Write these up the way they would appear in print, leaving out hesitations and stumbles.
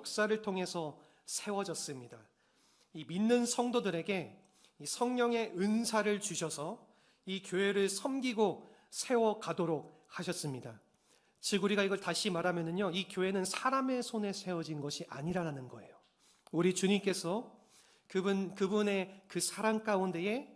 역사를 통해서 세워졌습니다. 이 믿는 성도들에게 이 성령의 은사를 주셔서 이 교회를 섬기고 세워가도록 하셨습니다. 즉 우리가 이걸 다시 말하면은요, 이 교회는 사람의 손에 세워진 것이 아니라는 거예요. 우리 주님께서 그분의 그 사랑 가운데에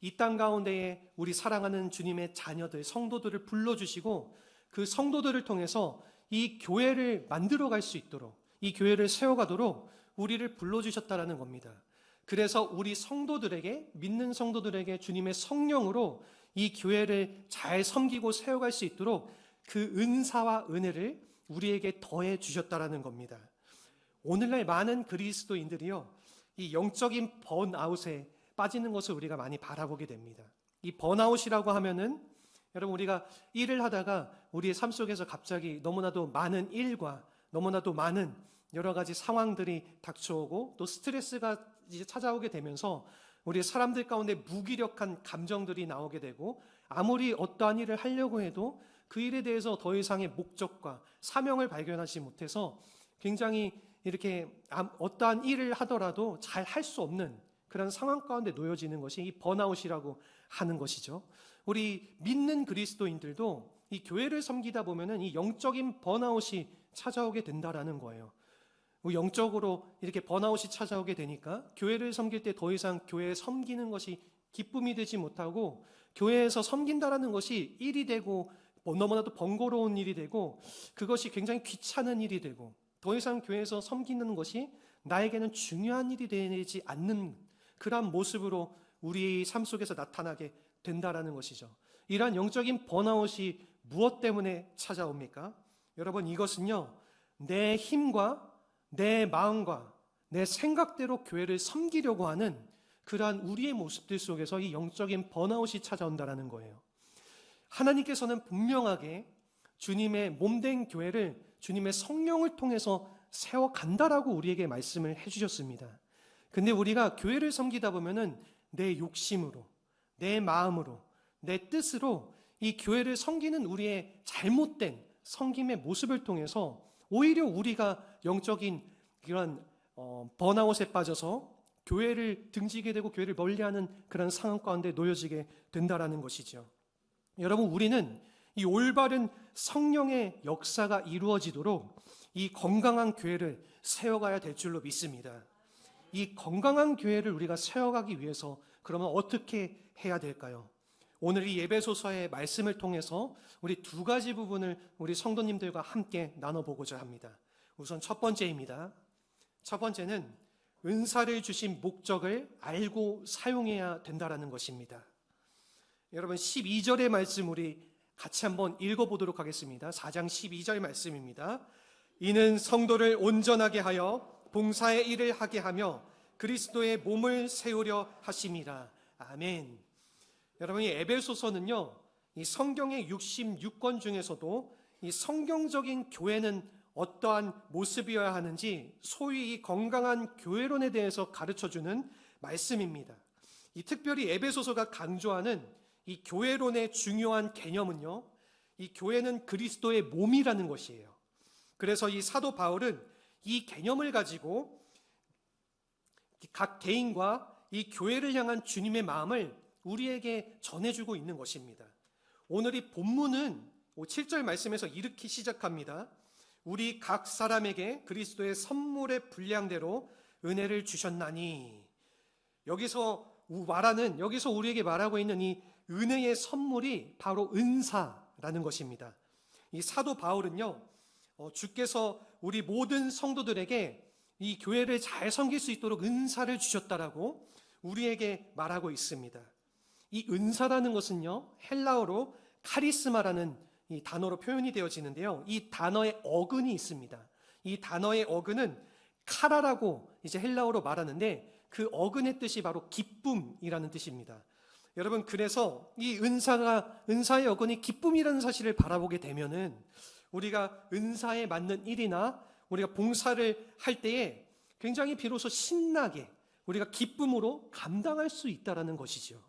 이 땅 가운데에 우리 사랑하는 주님의 자녀들, 성도들을 불러주시고 그 성도들을 통해서 이 교회를 만들어갈 수 있도록, 이 교회를 세워가도록 우리를 불러주셨다라는 겁니다. 그래서 우리 성도들에게, 믿는 성도들에게 주님의 성령으로 이 교회를 잘 섬기고 세워갈 수 있도록 그 은사와 은혜를 우리에게 더해 주셨다라는 겁니다. 오늘날 많은 그리스도인들이요, 이 영적인 번아웃에 빠지는 것을 우리가 많이 바라보게 됩니다. 이 번아웃이라고 하면은 여러분, 우리가 일을 하다가 우리의 삶 속에서 갑자기 너무나도 많은 일과 너무나도 많은 여러 가지 상황들이 닥쳐오고 또 스트레스가 이제 찾아오게 되면서 우리 사람들 가운데 무기력한 감정들이 나오게 되고, 아무리 어떠한 일을 하려고 해도 그 일에 대해서 더 이상의 목적과 사명을 발견하지 못해서 굉장히 이렇게 어떠한 일을 하더라도 잘 할 수 없는 그런 상황 가운데 놓여지는 것이 이 번아웃이라고 하는 것이죠. 우리 믿는 그리스도인들도 이 교회를 섬기다 보면은 이 영적인 번아웃이 찾아오게 된다라는 거예요. 영적으로 이렇게 번아웃이 찾아오게 되니까 교회를 섬길 때 더 이상 교회에 섬기는 것이 기쁨이 되지 못하고, 교회에서 섬긴다라는 것이 일이 되고 너무나도 번거로운 일이 되고 그것이 굉장히 귀찮은 일이 되고, 더 이상 교회에서 섬기는 것이 나에게는 중요한 일이 되지 않는 그러한 모습으로 우리 삶 속에서 나타나게 된다라는 것이죠. 이러한 영적인 번아웃이 무엇 때문에 찾아옵니까? 여러분, 이것은요, 내 힘과 내 마음과 내 생각대로 교회를 섬기려고 하는 그러한 우리의 모습들 속에서 이 영적인 번아웃이 찾아온다는 거예요. 하나님께서는 분명하게 주님의 몸된 교회를 주님의 성령을 통해서 세워간다라고 우리에게 말씀을 해주셨습니다. 근데 우리가 교회를 섬기다 보면은 내 욕심으로, 내 마음으로, 내 뜻으로 이 교회를 섬기는 우리의 잘못된 섬김의 모습을 통해서 오히려 우리가 영적인 그런 번아웃에 빠져서 교회를 등지게 되고 교회를 멀리하는 그런 상황 가운데 놓여지게 된다라는 것이죠. 여러분, 우리는 이 올바른 성령의 역사가 이루어지도록 이 건강한 교회를 세워가야 될 줄로 믿습니다. 이 건강한 교회를 우리가 세워가기 위해서 그러면 어떻게 해야 될까요? 오늘 이 에베소서의 말씀을 통해서 우리 두 가지 부분을 우리 성도님들과 함께 나눠보고자 합니다. 우선 첫 번째입니다. 첫 번째는 은사를 주신 목적을 알고 사용해야 된다는 것입니다. 여러분, 12절의 말씀 우리 같이 한번 읽어보도록 하겠습니다. 4장 12절 말씀입니다. 이는 성도를 온전하게 하여 봉사의 일을 하게 하며 그리스도의 몸을 세우려 하심이라. 아멘. 여러분, 이 에베소서는요, 이 성경의 66권 중에서도 이 성경적인 교회는 어떠한 모습이어야 하는지 소위 이 건강한 교회론에 대해서 가르쳐주는 말씀입니다. 이 특별히 에베소서가 강조하는 이 교회론의 중요한 개념은요, 이 교회는 그리스도의 몸이라는 것이에요. 그래서 이 사도 바울은 이 개념을 가지고 각 개인과 이 교회를 향한 주님의 마음을 우리에게 전해주고 있는 것입니다. 오늘 이 본문은 7절 말씀에서 이렇게 시작합니다. 우리 각 사람에게 그리스도의 선물의 분량대로 은혜를 주셨나니. 여기서 우리에게 말하고 있는 이 은혜의 선물이 바로 은사라는 것입니다. 이 사도 바울은요, 주께서 우리 모든 성도들에게 이 교회를 잘 섬길 수 있도록 은사를 주셨다라고 우리에게 말하고 있습니다. 이 은사라는 것은요, 헬라어로 카리스마라는 이 단어로 표현이 되어지는데요, 이 단어의 어근이 있습니다. 이 단어의 어근은 카라라고 이제 헬라어로 말하는데, 그 어근의 뜻이 바로 기쁨이라는 뜻입니다. 여러분, 그래서 이 은사의 어근이 기쁨이라는 사실을 바라보게 되면은 우리가 은사에 맞는 일이나 우리가 봉사를 할 때에 굉장히 비로소 신나게 우리가 기쁨으로 감당할 수 있다라는 것이죠.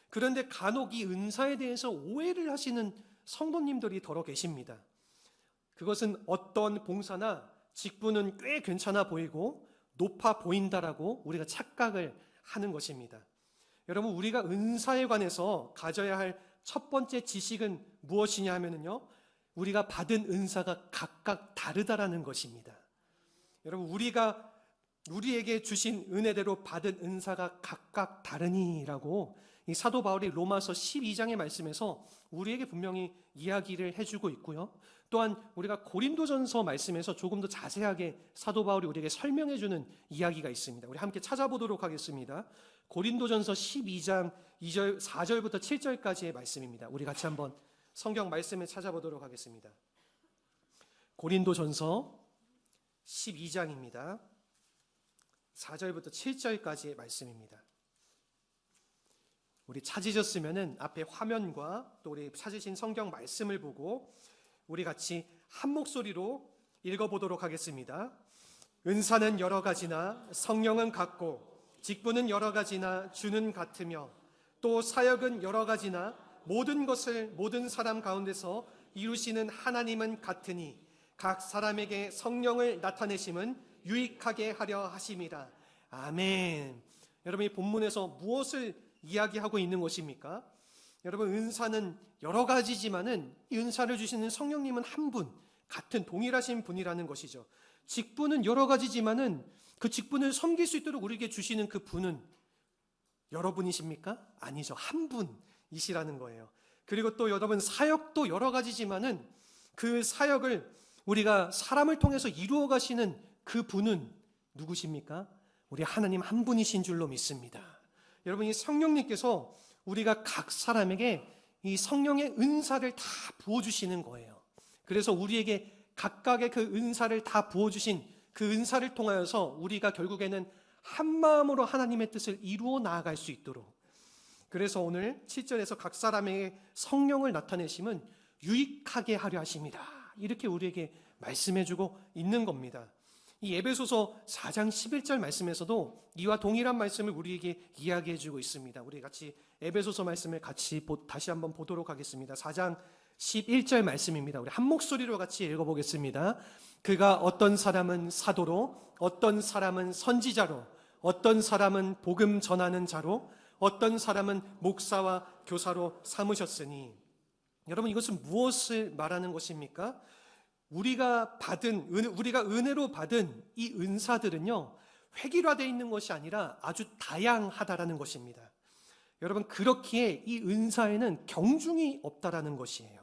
그런데 간혹 이 은사에 대해서 오해를 하시는 성도님들이 더러 계십니다. 그것은 어떤 봉사나 직분은 꽤 괜찮아 보이고 높아 보인다라고 우리가 착각을 하는 것입니다. 여러분, 우리가 은사에 관해서 가져야 할 첫 번째 지식은 무엇이냐 하면요, 우리가 받은 은사가 각각 다르다라는 것입니다. 여러분, 우리에게 주신 은혜대로 받은 은사가 각각 다르니라고 이 사도 바울이 로마서 12장의 말씀에서 우리에게 분명히 이야기를 해주고 있고요. 또한 우리가 고린도전서 말씀에서 조금 더 자세하게 사도 바울이 우리에게 설명해주는 이야기가 있습니다. 우리 함께 찾아보도록 하겠습니다. 고린도전서 12장 4절부터 7절까지의 말씀입니다. 우리 같이 한번 성경 말씀을 찾아보도록 하겠습니다. 고린도전서 12장입니다. 4절부터 7절까지의 말씀입니다. 우리 찾으셨으면은 앞에 화면과 또 우리 찾으신 성경 말씀을 보고 우리 같이 한 목소리로 읽어보도록 하겠습니다. 은사는 여러 가지나 성령은 같고 직분은 여러 가지나 주는 같으며 또 사역은 여러 가지나 모든 것을 모든 사람 가운데서 이루시는 하나님은 같으니 각 사람에게 성령을 나타내심은 유익하게 하려 하심이라. 아멘. 여러분, 이 본문에서 무엇을 이야기하고 있는 것입니까? 여러분, 은사는 여러 가지지만은 이 은사를 주시는 성령님은 한 분, 같은 동일하신 분이라는 것이죠. 직분은 여러 가지지만은 그 직분을 섬길 수 있도록 우리에게 주시는 그 분은 여러분이십니까? 아니죠. 한 분이시라는 거예요. 그리고 또 여러분, 사역도 여러 가지지만은 그 사역을 우리가 사람을 통해서 이루어 가시는 그 분은 누구십니까? 우리 하나님 한 분이신 줄로 믿습니다. 여러분, 이 성령님께서 우리가 각 사람에게 이 성령의 은사를 다 부어주시는 거예요. 그래서 우리에게 각각의 그 은사를 다 부어주신 그 은사를 통하여서 우리가 결국에는 한 마음으로 하나님의 뜻을 이루어 나아갈 수 있도록, 그래서 오늘 7절에서 각 사람에게 성령을 나타내심은 유익하게 하려 하십니다, 이렇게 우리에게 말씀해주고 있는 겁니다. 이 에베소서 4장 11절 말씀에서도 이와 동일한 말씀을 우리에게 이야기해주고 있습니다. 우리 같이 에베소서 말씀을 같이 다시 한번 보도록 하겠습니다. 4장 11절 말씀입니다. 우리 한 목소리로 같이 읽어보겠습니다. 그가 어떤 사람은 사도로, 어떤 사람은 선지자로, 어떤 사람은 복음 전하는 자로, 어떤 사람은 목사와 교사로 삼으셨으니. 여러분, 이것은 무엇을 말하는 것입니까? 우리가 은혜로 받은 이 은사들은요, 획일화되어 있는 것이 아니라 아주 다양하다라는 것입니다. 여러분, 그렇기에 이 은사에는 경중이 없다라는 것이에요.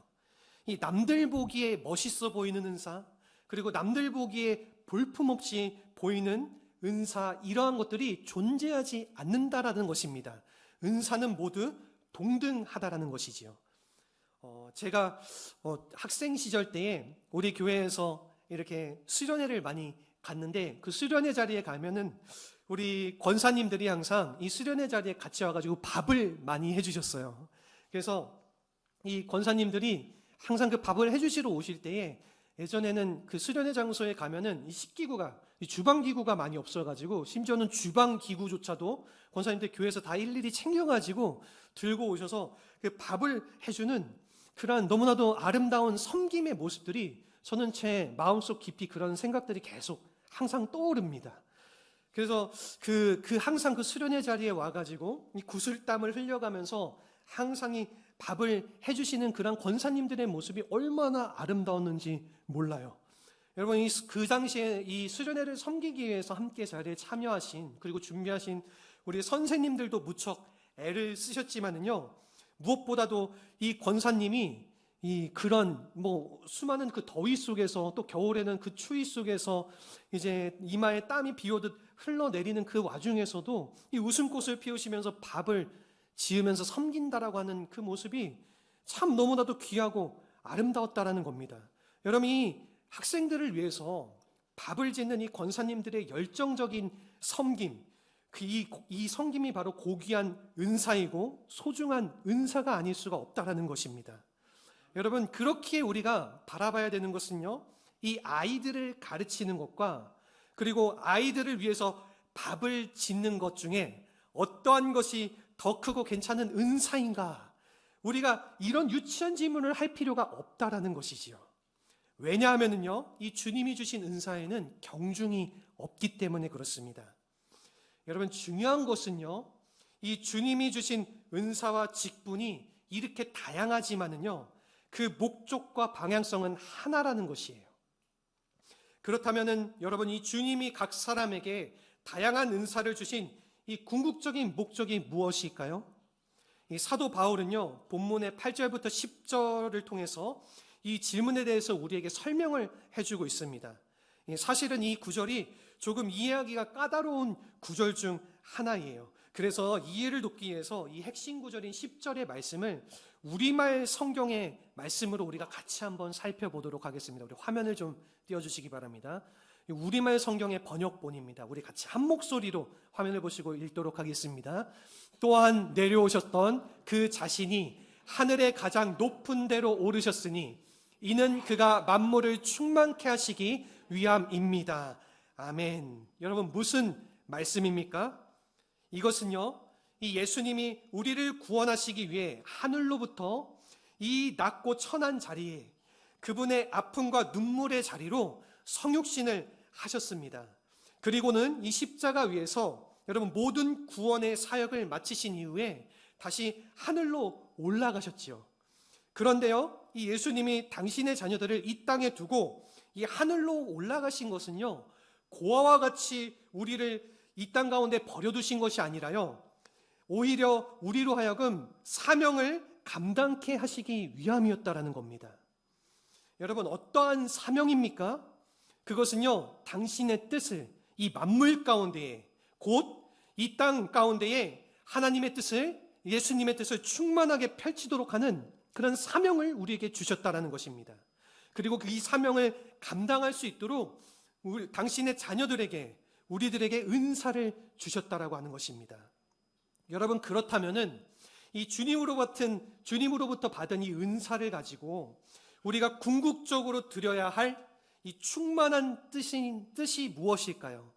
이 남들 보기에 멋있어 보이는 은사, 그리고 남들 보기에 볼품없이 보이는 은사, 이러한 것들이 존재하지 않는다라는 것입니다. 은사는 모두 동등하다라는 것이지요. 제가 학생 시절 때에 우리 교회에서 이렇게 수련회를 많이 갔는데, 그 수련회 자리에 가면은 우리 권사님들이 항상 이 수련회 자리에 같이 와가지고 밥을 많이 해주셨어요. 그래서 이 권사님들이 항상 그 밥을 해주시러 오실 때에, 예전에는 그 수련회 장소에 가면은 이 식기구가, 이 주방기구가 많이 없어가지고, 심지어는 주방기구조차도 권사님들 교회에서 다 일일이 챙겨가지고 들고 오셔서 그 밥을 해주는 그런 너무나도 아름다운 섬김의 모습들이 저는 제 마음속 깊이 그런 생각들이 계속 항상 떠오릅니다. 그래서 항상 그 수련회 자리에 와가지고 이 구슬땀을 흘려가면서 항상 이 밥을 해주시는 그런 권사님들의 모습이 얼마나 아름다웠는지 몰라요. 여러분, 그 당시에 이 수련회를 섬기기 위해서 함께 자리에 참여하신, 그리고 준비하신 우리 선생님들도 무척 애를 쓰셨지만은요, 무엇보다도 이 권사님이 이 그런 수많은 그 더위 속에서, 또 겨울에는 그 추위 속에서 이제 이마에 땀이 비 오듯 흘러내리는 그 와중에서도 이 웃음꽃을 피우시면서 밥을 지으면서 섬긴다라고 하는 그 모습이 참 너무나도 귀하고 아름다웠다라는 겁니다. 여러분, 이 학생들을 위해서 밥을 짓는 이 권사님들의 열정적인 섬김, 이 섬김이 바로 고귀한 은사이고 소중한 은사가 아닐 수가 없다라는 것입니다. 여러분, 그렇기에 우리가 바라봐야 되는 것은요, 이 아이들을 가르치는 것과, 그리고 아이들을 위해서 밥을 짓는 것 중에 어떠한 것이 더 크고 괜찮은 은사인가, 우리가 이런 유치한 질문을 할 필요가 없다라는 것이지요. 왜냐하면요, 이 주님이 주신 은사에는 경중이 없기 때문에 그렇습니다. 여러분, 중요한 것은요, 이 주님이 주신 은사와 직분이 이렇게 다양하지만은요, 그 목적과 방향성은 하나라는 것이에요. 그렇다면은 여러분, 이 주님이 각 사람에게 다양한 은사를 주신 이 궁극적인 목적이 무엇일까요? 이 사도 바울은요, 본문의 8절부터 10절을 통해서 이 질문에 대해서 우리에게 설명을 해주고 있습니다. 사실은 이 구절이 조금 이해하기가 까다로운 구절 중 하나예요. 그래서 이해를 돕기 위해서 이 핵심 구절인 10절의 말씀을 우리말 성경의 말씀으로 우리가 같이 한번 살펴보도록 하겠습니다. 우리 화면을 좀 띄워주시기 바랍니다. 우리말 성경의 번역본입니다. 우리 같이 한 목소리로 화면을 보시고 읽도록 하겠습니다. 또한 내려오셨던 그 자신이 하늘의 가장 높은 데로 오르셨으니 이는 그가 만물을 충만케 하시기 위함입니다. 아멘. 여러분, 무슨 말씀입니까? 이것은요, 이 예수님이 우리를 구원하시기 위해 하늘로부터 이 낮고 천한 자리에 그분의 아픔과 눈물의 자리로 성육신을 하셨습니다. 그리고는 이 십자가 위에서 여러분 모든 구원의 사역을 마치신 이후에 다시 하늘로 올라가셨지요. 그런데요, 이 예수님이 당신의 자녀들을 이 땅에 두고 이 하늘로 올라가신 것은요, 고아와 같이 우리를 이 땅 가운데 버려두신 것이 아니라요, 오히려 우리로 하여금 사명을 감당케 하시기 위함이었다라는 겁니다. 여러분, 어떠한 사명입니까? 그것은요, 당신의 뜻을 이 만물 가운데에, 곧 이 땅 가운데에 하나님의 뜻을, 예수님의 뜻을 충만하게 펼치도록 하는 그런 사명을 우리에게 주셨다라는 것입니다. 그리고 이 사명을 감당할 수 있도록 당신의 자녀들에게, 우리들에게 은사를 주셨다라고 하는 것입니다. 여러분, 그렇다면은 이 주님으로부터 받은 이 은사를 가지고 우리가 궁극적으로 드려야 할 이 충만한 뜻이 무엇일까요?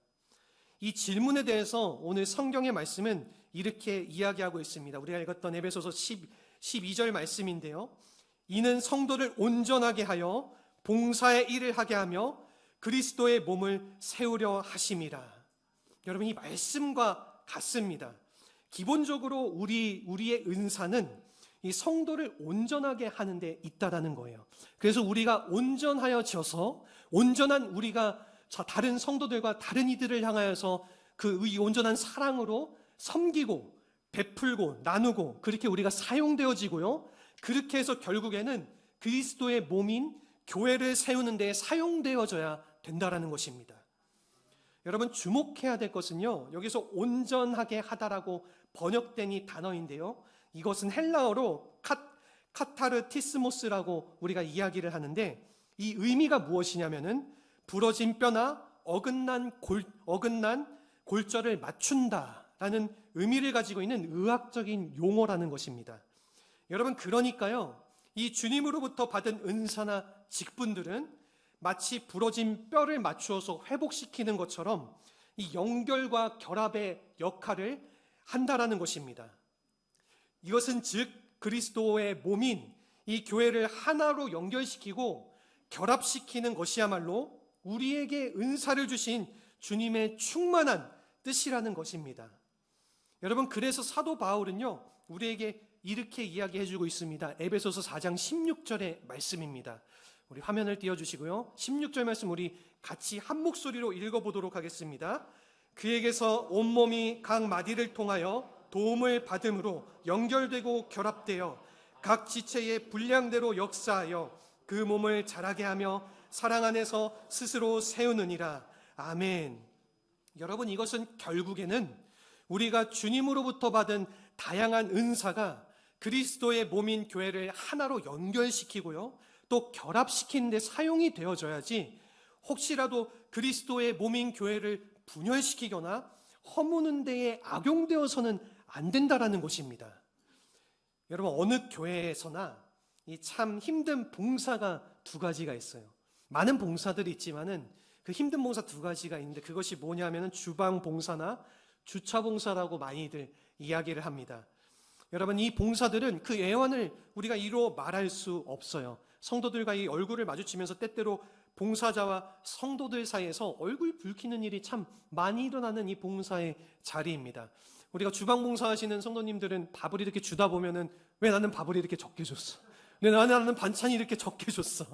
이 질문에 대해서 오늘 성경의 말씀은 이렇게 이야기하고 있습니다. 우리가 읽었던 에베소서 12절 말씀인데요. 이는 성도를 온전하게 하여 봉사의 일을 하게 하며 그리스도의 몸을 세우려 하심이라. 여러분, 이 말씀과 같습니다. 기본적으로 우리의 은사는 이 성도를 온전하게 하는 데 있다라는 거예요. 그래서 우리가 온전하여져서 온전한 우리가 다른 성도들과 다른 이들을 향하여서 이 온전한 사랑으로 섬기고 베풀고 나누고 그렇게 우리가 사용되어지고요. 그렇게 해서 결국에는 그리스도의 몸인 교회를 세우는 데 사용되어져야 된다라는 것입니다. 여러분, 주목해야 될 것은요, 여기서 온전하게 하다라고 번역된 이 단어인데요, 이것은 헬라어로 카타르티스모스라고 우리가 이야기를 하는데, 이 의미가 무엇이냐면은 부러진 뼈나 어긋난 골절을 맞춘다라는 의미를 가지고 있는 의학적인 용어라는 것입니다. 여러분, 그러니까요, 이 주님으로부터 받은 은사나 직분들은 마치 부러진 뼈를 맞추어서 회복시키는 것처럼 이 연결과 결합의 역할을 한다라는 것입니다. 이것은 즉 그리스도의 몸인 이 교회를 하나로 연결시키고 결합시키는 것이야말로 우리에게 은사를 주신 주님의 충만한 뜻이라는 것입니다. 여러분, 그래서 사도 바울은요, 우리에게 이렇게 이야기해주고 있습니다. 에베소서 4장 16절의 말씀입니다. 우리 화면을 띄워주시고요, 16절 말씀 우리 같이 한 목소리로 읽어보도록 하겠습니다. 그에게서 온몸이 각 마디를 통하여 도움을 받음으로 연결되고 결합되어 각 지체의 분량대로 역사하여 그 몸을 자라게 하며 사랑 안에서 스스로 세우느니라. 아멘. 여러분, 이것은 결국에는 우리가 주님으로부터 받은 다양한 은사가 그리스도의 몸인 교회를 하나로 연결시키고요, 또 결합시키는 데 사용이 되어져야지 혹시라도 그리스도의 몸인 교회를 분열시키거나 허무는 데에 악용되어서는 안 된다라는 것입니다. 여러분, 어느 교회에서나 이 참 힘든 봉사가 두 가지가 있어요. 많은 봉사들이 있지만은 그 힘든 봉사 두 가지가 있는데, 그것이 뭐냐면은 주방 봉사나 주차 봉사라고 많이들 이야기를 합니다. 여러분, 이 봉사들은 그 애환을 우리가 이루 말할 수 없어요. 성도들과 이 얼굴을 마주치면서 때때로 봉사자와 성도들 사이에서 얼굴 붉히는 일이 참 많이 일어나는 이 봉사의 자리입니다. 우리가 주방 봉사하시는 성도님들은 밥을 이렇게 주다 보면은 왜 나는 밥을 이렇게 적게 줬어? 왜 나는 반찬이 이렇게 적게 줬어?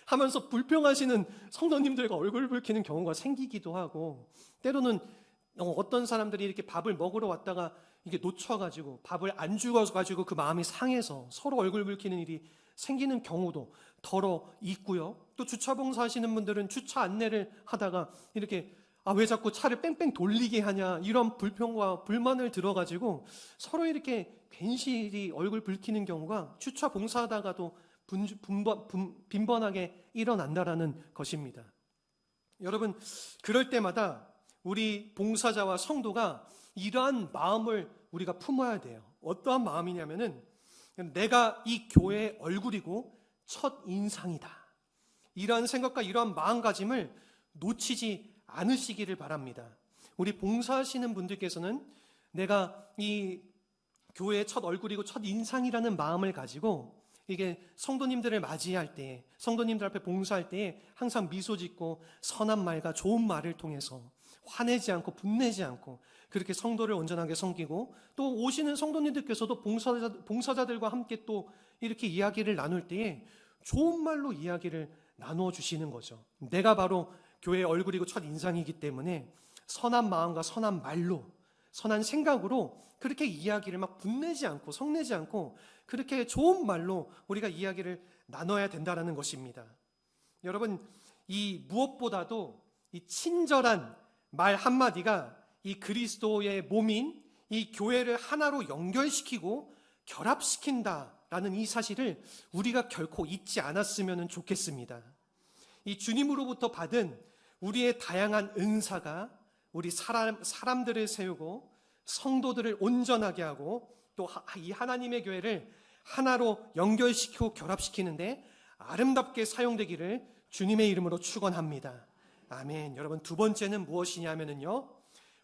하면서 불평하시는 성도님들과 얼굴 붉히는 경우가 생기기도 하고, 때로는 어떤 사람들이 이렇게 밥을 먹으러 왔다가 이게 놓쳐가지고 밥을 안 주어가지고 그 마음이 상해서 서로 얼굴 붉히는 일이 생기는 경우도 더러 있고요. 또 주차 봉사하시는 분들은 주차 안내를 하다가 이렇게 왜 자꾸 차를 뺑뺑 돌리게 하냐, 이런 불평과 불만을 들어가지고 서로 이렇게 괜시리 얼굴 붉히는 경우가 주차 봉사하다가도 빈번하게 일어난다라는 것입니다. 여러분, 그럴 때마다 우리 봉사자와 성도가 이러한 마음을 우리가 품어야 돼요. 어떠한 마음이냐면은, 내가 이 교회의 얼굴이고 첫 인상이다, 이러한 생각과 이러한 마음가짐을 놓치지 않으시기를 바랍니다. 우리 봉사하시는 분들께서는 내가 이 교회의 첫 얼굴이고 첫 인상이라는 마음을 가지고 이게 성도님들을 맞이할 때, 성도님들 앞에 봉사할 때 항상 미소 짓고 선한 말과 좋은 말을 통해서 화내지 않고 분내지 않고 그렇게 성도를 온전하게 섬기고, 또 오시는 성도님들께서도 봉사자들과 함께 또 이렇게 이야기를 나눌 때에 좋은 말로 이야기를 나누어 주시는 거죠. 내가 바로 교회의 얼굴이고 첫 인상이기 때문에 선한 마음과 선한 말로, 선한 생각으로 그렇게 이야기를 막 분내지 않고 성내지 않고 그렇게 좋은 말로 우리가 이야기를 나눠야 된다는 것입니다. 여러분, 이 무엇보다도 이 친절한 말 한마디가 이 그리스도의 몸인 이 교회를 하나로 연결시키고 결합시킨다라는 이 사실을 우리가 결코 잊지 않았으면 좋겠습니다. 이 주님으로부터 받은 우리의 다양한 은사가 우리 사람들을 세우고 성도들을 온전하게 하고 또 이 하나님의 교회를 하나로 연결시키고 결합시키는데 아름답게 사용되기를 주님의 이름으로 축원합니다. 아멘. 여러분, 두 번째는 무엇이냐면요,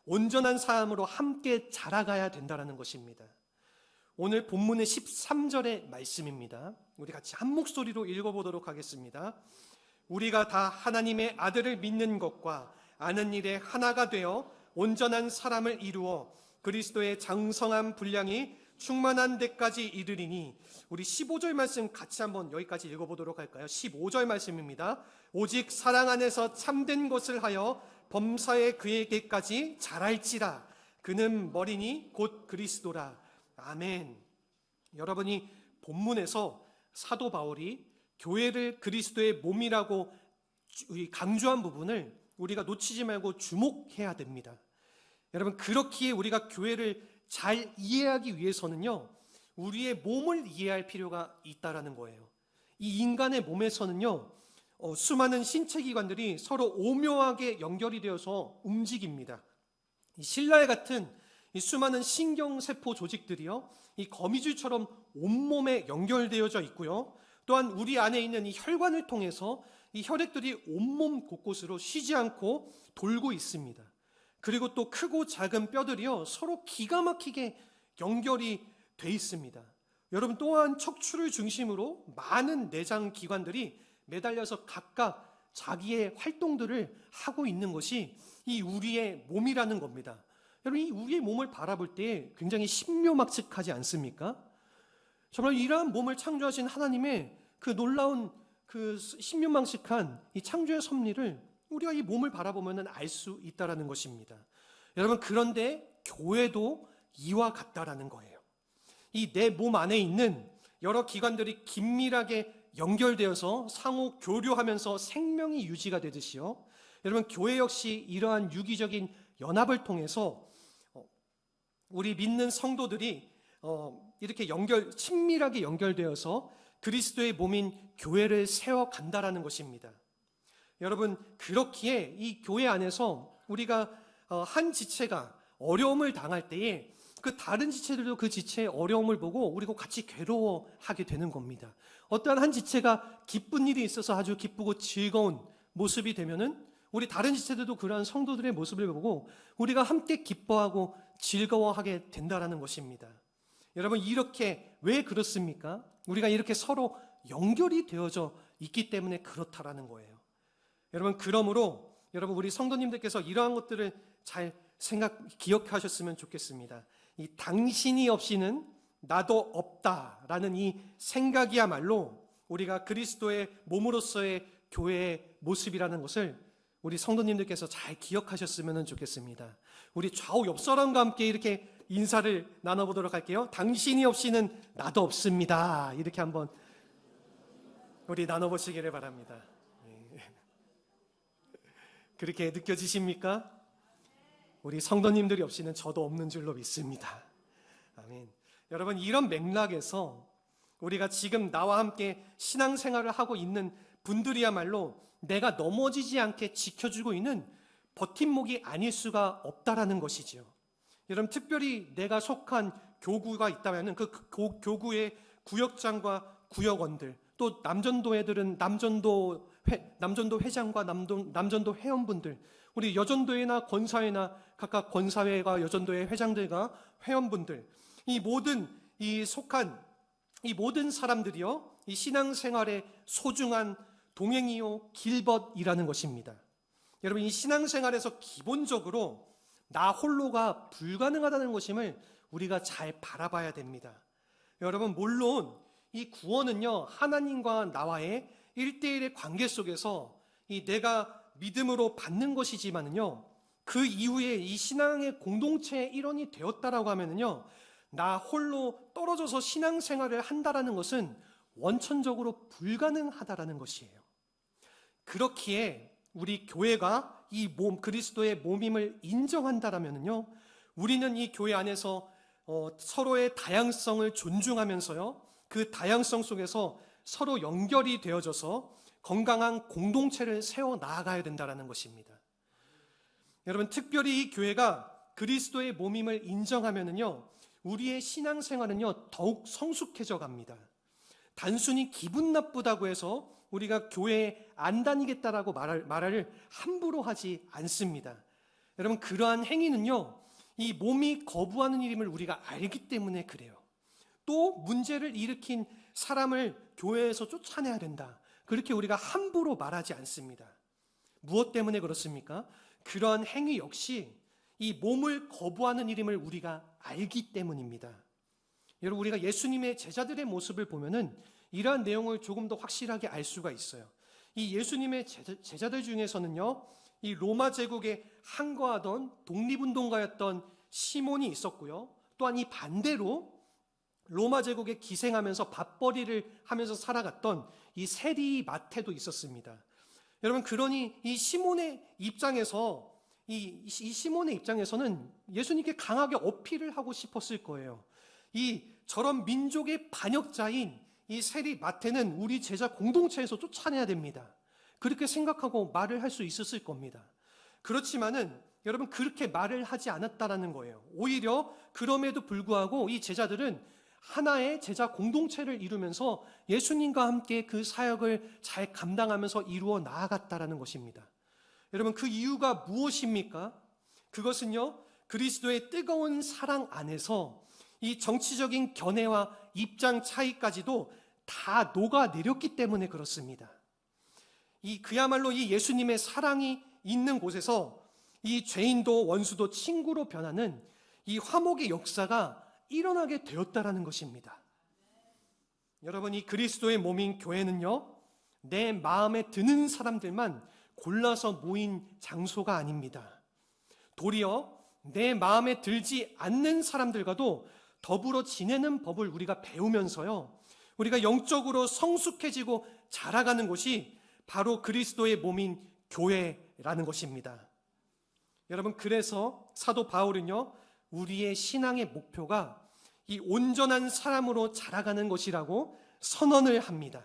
온전한 삶으로 함께 자라가야 된다는 것입니다. 오늘 본문의 13절의 말씀입니다. 우리 같이 한 목소리로 읽어보도록 하겠습니다. 우리가 다 하나님의 아들을 믿는 것과 아는 일에 하나가 되어 온전한 사람을 이루어 그리스도의 장성한 분량이 충만한 데까지 이르리니. 우리 15절 말씀 같이 한번 여기까지 읽어보도록 할까요? 15절 말씀입니다. 오직 사랑 안에서 참된 것을 하여 범사에 그에게까지 자랄지라. 그는 머리니 곧 그리스도라. 아멘. 여러분이 본문에서 사도 바울이 교회를 그리스도의 몸이라고 강조한 부분을 우리가 놓치지 말고 주목해야 됩니다. 여러분, 그렇기에 우리가 교회를 잘 이해하기 위해서는요, 우리의 몸을 이해할 필요가 있다라는 거예요. 이 인간의 몸에서는요, 수많은 신체 기관들이 서로 오묘하게 연결이 되어서 움직입니다. 이 신랄 같은 이 수많은 신경세포 조직들이요, 이 거미줄처럼 온몸에 연결되어져 있고요. 또한 우리 안에 있는 이 혈관을 통해서 이 혈액들이 온몸 곳곳으로 쉬지 않고 돌고 있습니다. 그리고 또 크고 작은 뼈들이요, 서로 기가 막히게 연결이 돼 있습니다. 여러분, 또한 척추를 중심으로 많은 내장 기관들이 매달려서 각각 자기의 활동들을 하고 있는 것이 이 우리의 몸이라는 겁니다. 여러분, 이 우리의 몸을 바라볼 때 굉장히 신묘막측하지 않습니까? 정말 이러한 몸을 창조하신 하나님의 그 놀라운 그 신묘막측한 이 창조의 섭리를 우리가 이 몸을 바라보면 알 수 있다는 것입니다. 여러분, 그런데 교회도 이와 같다라는 거예요. 이 내 몸 안에 있는 여러 기관들이 긴밀하게 연결되어서 상호 교류하면서 생명이 유지가 되듯이요, 여러분, 교회 역시 이러한 유기적인 연합을 통해서 우리 믿는 성도들이 이렇게 친밀하게 연결되어서 그리스도의 몸인 교회를 세워간다라는 것입니다. 여러분, 그렇기에 이 교회 안에서 우리가 한 지체가 어려움을 당할 때에 그 다른 지체들도 그 지체의 어려움을 보고 우리가 같이 괴로워하게 되는 겁니다. 어떠한 한 지체가 기쁜 일이 있어서 아주 기쁘고 즐거운 모습이 되면은 우리 다른 지체들도 그러한 성도들의 모습을 보고 우리가 함께 기뻐하고 즐거워하게 된다라는 것입니다. 여러분, 이렇게 왜 그렇습니까? 우리가 이렇게 서로 연결이 되어져 있기 때문에 그렇다라는 거예요. 여러분, 그러므로 여러분, 우리 성도님들께서 이러한 것들을 잘 기억하셨으면 좋겠습니다. 이 당신이 없이는 나도 없다라는 이 생각이야말로 우리가 그리스도의 몸으로서의 교회의 모습이라는 것을 우리 성도님들께서 잘 기억하셨으면 좋겠습니다. 우리 좌우 옆 사람과 함께 이렇게 인사를 나눠보도록 할게요. 당신이 없이는 나도 없습니다. 이렇게 한번 우리 나눠보시기를 바랍니다. 그렇게 느껴지십니까? 우리 성도님들이 없이는 저도 없는 줄로 믿습니다. 아멘. 여러분, 이런 맥락에서 우리가 지금 나와 함께 신앙생활을 하고 있는 분들이야말로 내가 넘어지지 않게 지켜주고 있는 버팀목이 아닐 수가 없다라는 것이죠. 여러분, 특별히 내가 속한 교구가 있다면 그 교구의 구역장과 구역원들, 또 남전도 애들은 남전도 회장과 남전도 회원분들, 우리 여전도회나 권사회나 각각 권사회가 여전도회 회장들과 회원분들, 이 모든 사람들이요, 이 신앙생활의 소중한 동행이요 길벗이라는 것입니다. 여러분, 이 신앙생활에서 기본적으로 나 홀로가 불가능하다는 것임을 우리가 잘 바라봐야 됩니다. 여러분, 물론 이 구원은요, 하나님과 나와의 1대1의 관계 속에서 이 내가 믿음으로 받는 것이지만은요, 그 이후에 이 신앙의 공동체의 일원이 되었다라고 하면은요, 나 홀로 떨어져서 신앙생활을 한다라는 것은 원천적으로 불가능하다라는 것이에요. 그렇기에 우리 교회가 이 그리스도의 몸임을 인정한다라면은요, 우리는 이 교회 안에서 서로의 다양성을 존중하면서요, 그 다양성 속에서 서로 연결이 되어져서 건강한 공동체를 세워 나아가야 된다는 것입니다. 여러분, 특별히 이 교회가 그리스도의 몸임을 인정하면은요, 우리의 신앙생활은요, 더욱 성숙해져 갑니다. 단순히 기분 나쁘다고 해서 우리가 교회에 안 다니겠다라고 말을 함부로 하지 않습니다. 여러분, 그러한 행위는요, 이 몸이 거부하는 일임을 우리가 알기 때문에 그래요. 또 문제를 일으킨 사람을 교회에서 쫓아내야 된다, 그렇게 우리가 함부로 말하지 않습니다. 무엇 때문에 그렇습니까? 그러한 행위 역시 이 몸을 거부하는 일임을 우리가 알기 때문입니다. 여러분, 우리가 예수님의 제자들의 모습을 보면은 이러한 내용을 조금 더 확실하게 알 수가 있어요. 이 예수님의 제자들 중에서는요, 이 로마 제국에 항거하던 독립운동가였던 시몬이 있었고요, 또한 이 반대로 로마 제국에 기생하면서 밥벌이를 하면서 살아갔던 이 세리 마태도 있었습니다. 여러분, 그러니 이 시몬의 입장에서는 예수님께 강하게 어필을 하고 싶었을 거예요. 저런 민족의 반역자인 이 세리 마태는 우리 제자 공동체에서 쫓아내야 됩니다, 그렇게 생각하고 말을 할 수 있었을 겁니다. 그렇지만은 여러분, 그렇게 말을 하지 않았다라는 거예요. 오히려 그럼에도 불구하고 이 제자들은 하나의 제자 공동체를 이루면서 예수님과 함께 그 사역을 잘 감당하면서 이루어 나아갔다라는 것입니다. 여러분, 그 이유가 무엇입니까? 그것은요, 그리스도의 뜨거운 사랑 안에서 이 정치적인 견해와 입장 차이까지도 다 녹아내렸기 때문에 그렇습니다. 그야말로 이 예수님의 사랑이 있는 곳에서 이 죄인도 원수도 친구로 변하는 이 화목의 역사가 일어나게 되었다라는 것입니다. 여러분, 이 그리스도의 몸인 교회는요, 내 마음에 드는 사람들만 골라서 모인 장소가 아닙니다. 도리어 내 마음에 들지 않는 사람들과도 더불어 지내는 법을 우리가 배우면서요, 우리가 영적으로 성숙해지고 자라가는 곳이 바로 그리스도의 몸인 교회라는 것입니다. 여러분, 그래서 사도 바울은요, 우리의 신앙의 목표가 이 온전한 사람으로 자라가는 것이라고 선언을 합니다.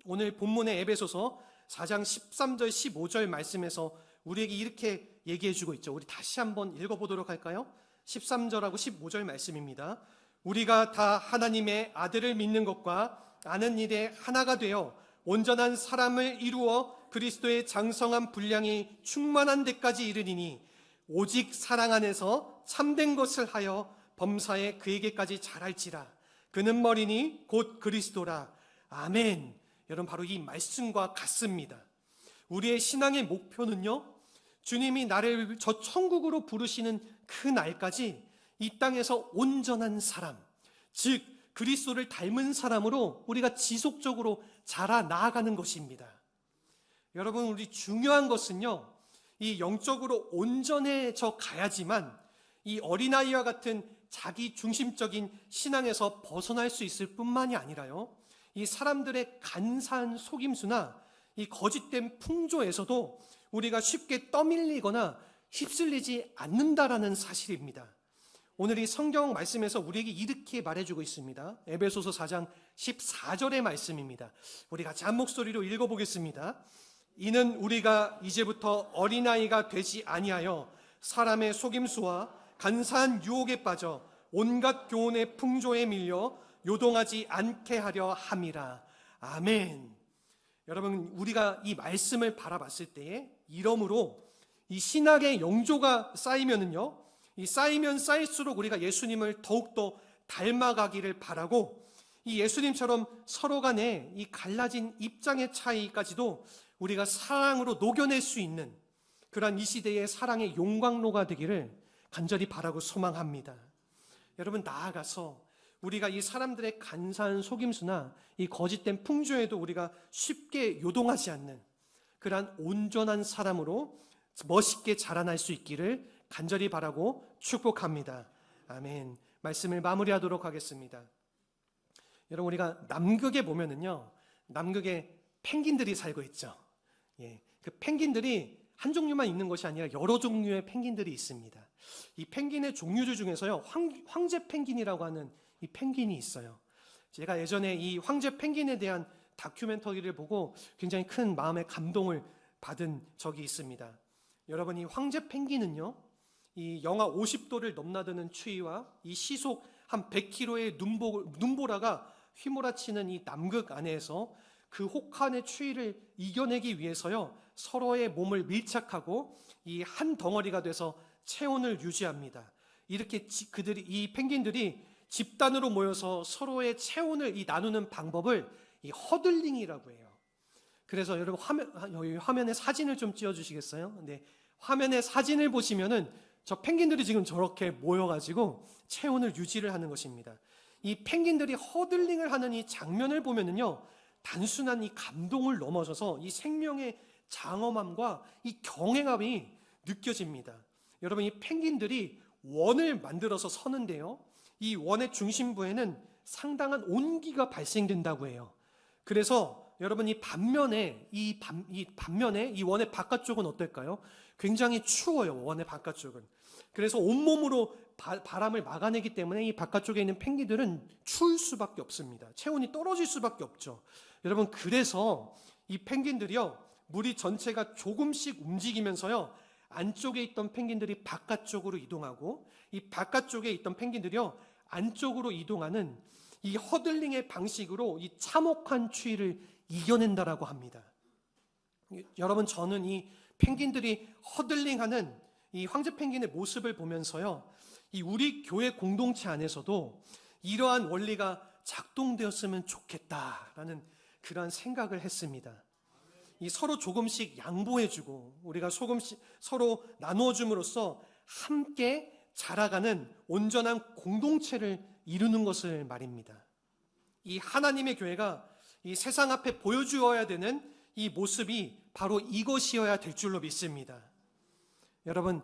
오늘 본문의 에베소서 4장 13절 15절 말씀에서 우리에게 이렇게 얘기해 주고 있죠. 우리 다시 한번 읽어보도록 할까요? 13절하고 15절 말씀입니다. 우리가 다 하나님의 아들을 믿는 것과 아는 일에 하나가 되어 온전한 사람을 이루어 그리스도의 장성한 분량이 충만한 데까지 이르리니 오직 사랑 안에서 참된 것을 하여 범사에 그에게까지 자랄지라. 그는 머리니 곧 그리스도라. 아멘. 여러분, 바로 이 말씀과 같습니다. 우리의 신앙의 목표는요, 주님이 나를 저 천국으로 부르시는 그 날까지 이 땅에서 온전한 사람, 즉 그리스도를 닮은 사람으로 우리가 지속적으로 자라 나아가는 것입니다. 여러분, 우리 중요한 것은요, 이 영적으로 온전해져 가야지만 이 어린아이와 같은 자기 중심적인 신앙에서 벗어날 수 있을 뿐만이 아니라요, 이 사람들의 간사한 속임수나 이 거짓된 풍조에서도 우리가 쉽게 떠밀리거나 휩쓸리지 않는다라는 사실입니다. 오늘 이 성경 말씀에서 우리에게 이렇게 말해주고 있습니다. 에베소서 4장 14절의 말씀입니다. 우리 같이 한 목소리로 읽어보겠습니다. 이는 우리가 이제부터 어린아이가 되지 아니하여 사람의 속임수와 간사한 유혹에 빠져 온갖 교훈의 풍조에 밀려 요동하지 않게 하려 함이라. 아멘. 여러분, 우리가 이 말씀을 바라봤을 때에 이러므로 이 신학의 영조가 쌓이면은요, 이 쌓이면 쌓일수록 우리가 예수님을 더욱더 닮아가기를 바라고, 이 예수님처럼 서로 간에 이 갈라진 입장의 차이까지도 우리가 사랑으로 녹여낼 수 있는 그러한 이 시대의 사랑의 용광로가 되기를 간절히 바라고 소망합니다. 여러분, 나아가서 우리가 이 사람들의 간사한 속임수나 이 거짓된 풍조에도 우리가 쉽게 요동하지 않는 그러한 온전한 사람으로 멋있게 자라날 수 있기를 간절히 바라고 축복합니다. 아멘. 말씀을 마무리하도록 하겠습니다. 여러분, 우리가 남극에 보면은요, 남극에 펭귄들이 살고 있죠. 예, 그 펭귄들이 한 종류만 있는 것이 아니라 여러 종류의 펭귄들이 있습니다. 이 펭귄의 종류들 중에서요, 황제 펭귄이라고 하는 이 펭귄이 있어요. 제가 예전에 이 황제 펭귄에 대한 다큐멘터리를 보고 굉장히 큰 마음의 감동을 받은 적이 있습니다. 여러분, 이 황제 펭귄은요, 이 영하 50도를 넘나드는 추위와 이 시속 한 100km의 눈보라가 휘몰아치는 이 남극 안에서 그 혹한의 추위를 이겨내기 위해서요, 서로의 몸을 밀착하고 이 한 덩어리가 돼서 체온을 유지합니다. 이렇게 이 펭귄들이 집단으로 모여서 서로의 체온을 나누는 방법을 이 허들링이라고 해요. 그래서 여러분, 화면에 사진을 좀 띄워주시겠어요? 네, 화면에 사진을 보시면은 저 펭귄들이 지금 저렇게 모여가지고 체온을 유지를 하는 것입니다. 이 펭귄들이 허들링을 하는 이 장면을 보면은요, 단순한 이 감동을 넘어서서 이 생명의 장엄함과 이 경외감이 느껴집니다. 여러분, 이 펭귄들이 원을 만들어서 서는데요, 이 원의 중심부에는 상당한 온기가 발생된다고 해요. 그래서 여러분, 이 반면에 이 원의 바깥쪽은 어떨까요? 굉장히 추워요, 원의 바깥쪽은. 그래서 온몸으로 바람을 막아내기 때문에 이 바깥쪽에 있는 펭귄들은 추울 수밖에 없습니다. 체온이 떨어질 수밖에 없죠. 여러분, 그래서 이 펭귄들이요, 무리 전체가 조금씩 움직이면서요, 안쪽에 있던 펭귄들이 바깥쪽으로 이동하고 이 바깥쪽에 있던 펭귄들이요, 안쪽으로 이동하는 이 허들링의 방식으로 이 참혹한 추위를 이겨낸다라고 합니다. 여러분, 저는 이 펭귄들이 허들링하는 이 황제 펭귄의 모습을 보면서요, 이 우리 교회 공동체 안에서도 이러한 원리가 작동되었으면 좋겠다라는 그러한 생각을 했습니다. 이 서로 조금씩 양보해주고 우리가 서로 나누어줌으로써 함께 자라가는 온전한 공동체를 이루는 것을 말입니다. 이 하나님의 교회가 이 세상 앞에 보여주어야 되는 이 모습이 바로 이것이어야 될 줄로 믿습니다. 여러분,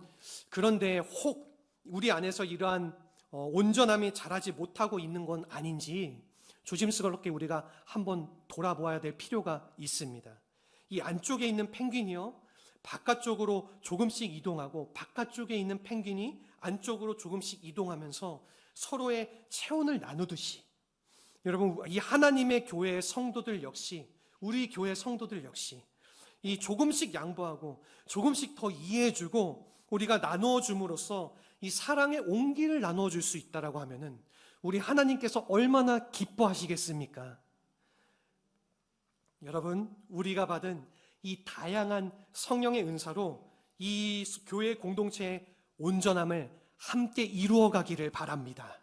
그런데 혹 우리 안에서 이러한 온전함이 자라지 못하고 있는 건 아닌지 조심스럽게 우리가 한번 돌아보아야 될 필요가 있습니다. 이 안쪽에 있는 펭귄이요, 바깥쪽으로 조금씩 이동하고 바깥쪽에 있는 펭귄이 안쪽으로 조금씩 이동하면서 서로의 체온을 나누듯이, 여러분, 이 하나님의 교회의 성도들 역시, 우리 교회 성도들 역시 이 조금씩 양보하고 조금씩 더 이해해주고 우리가 나누어 줌으로써 이 사랑의 온기를 나누어 줄 수 있다라고 하면은 우리 하나님께서 얼마나 기뻐하시겠습니까? 여러분, 우리가 받은 이 다양한 성령의 은사로 이 교회 공동체의 온전함을 함께 이루어 가기를 바랍니다.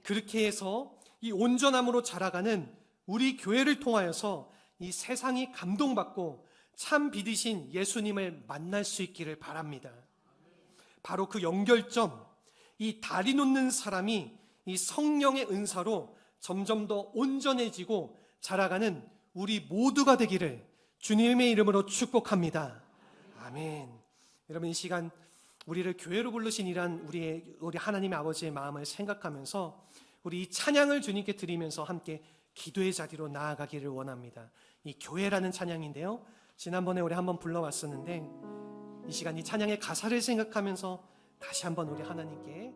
그렇게 해서 이 온전함으로 자라가는 우리 교회를 통하여서 이 세상이 감동받고 참 빛이신 예수님을 만날 수 있기를 바랍니다. 바로 그 연결점, 이 다리 놓는 사람이 이 성령의 은사로 점점 더 온전해지고 자라가는 우리 모두가 되기를 주님의 이름으로 축복합니다. 아멘. 여러분, 이 시간 우리를 교회로 부르신 이란 우리 하나님의 아버지의 마음을 생각하면서 우리 이 찬양을 주님께 드리면서 함께 기도의 자리로 나아가기를 원합니다. 이 교회라는 찬양인데요, 지난번에 우리 한번 불러왔었는데 이 시간 이 찬양의 가사를 생각하면서 다시 한번 우리 하나님께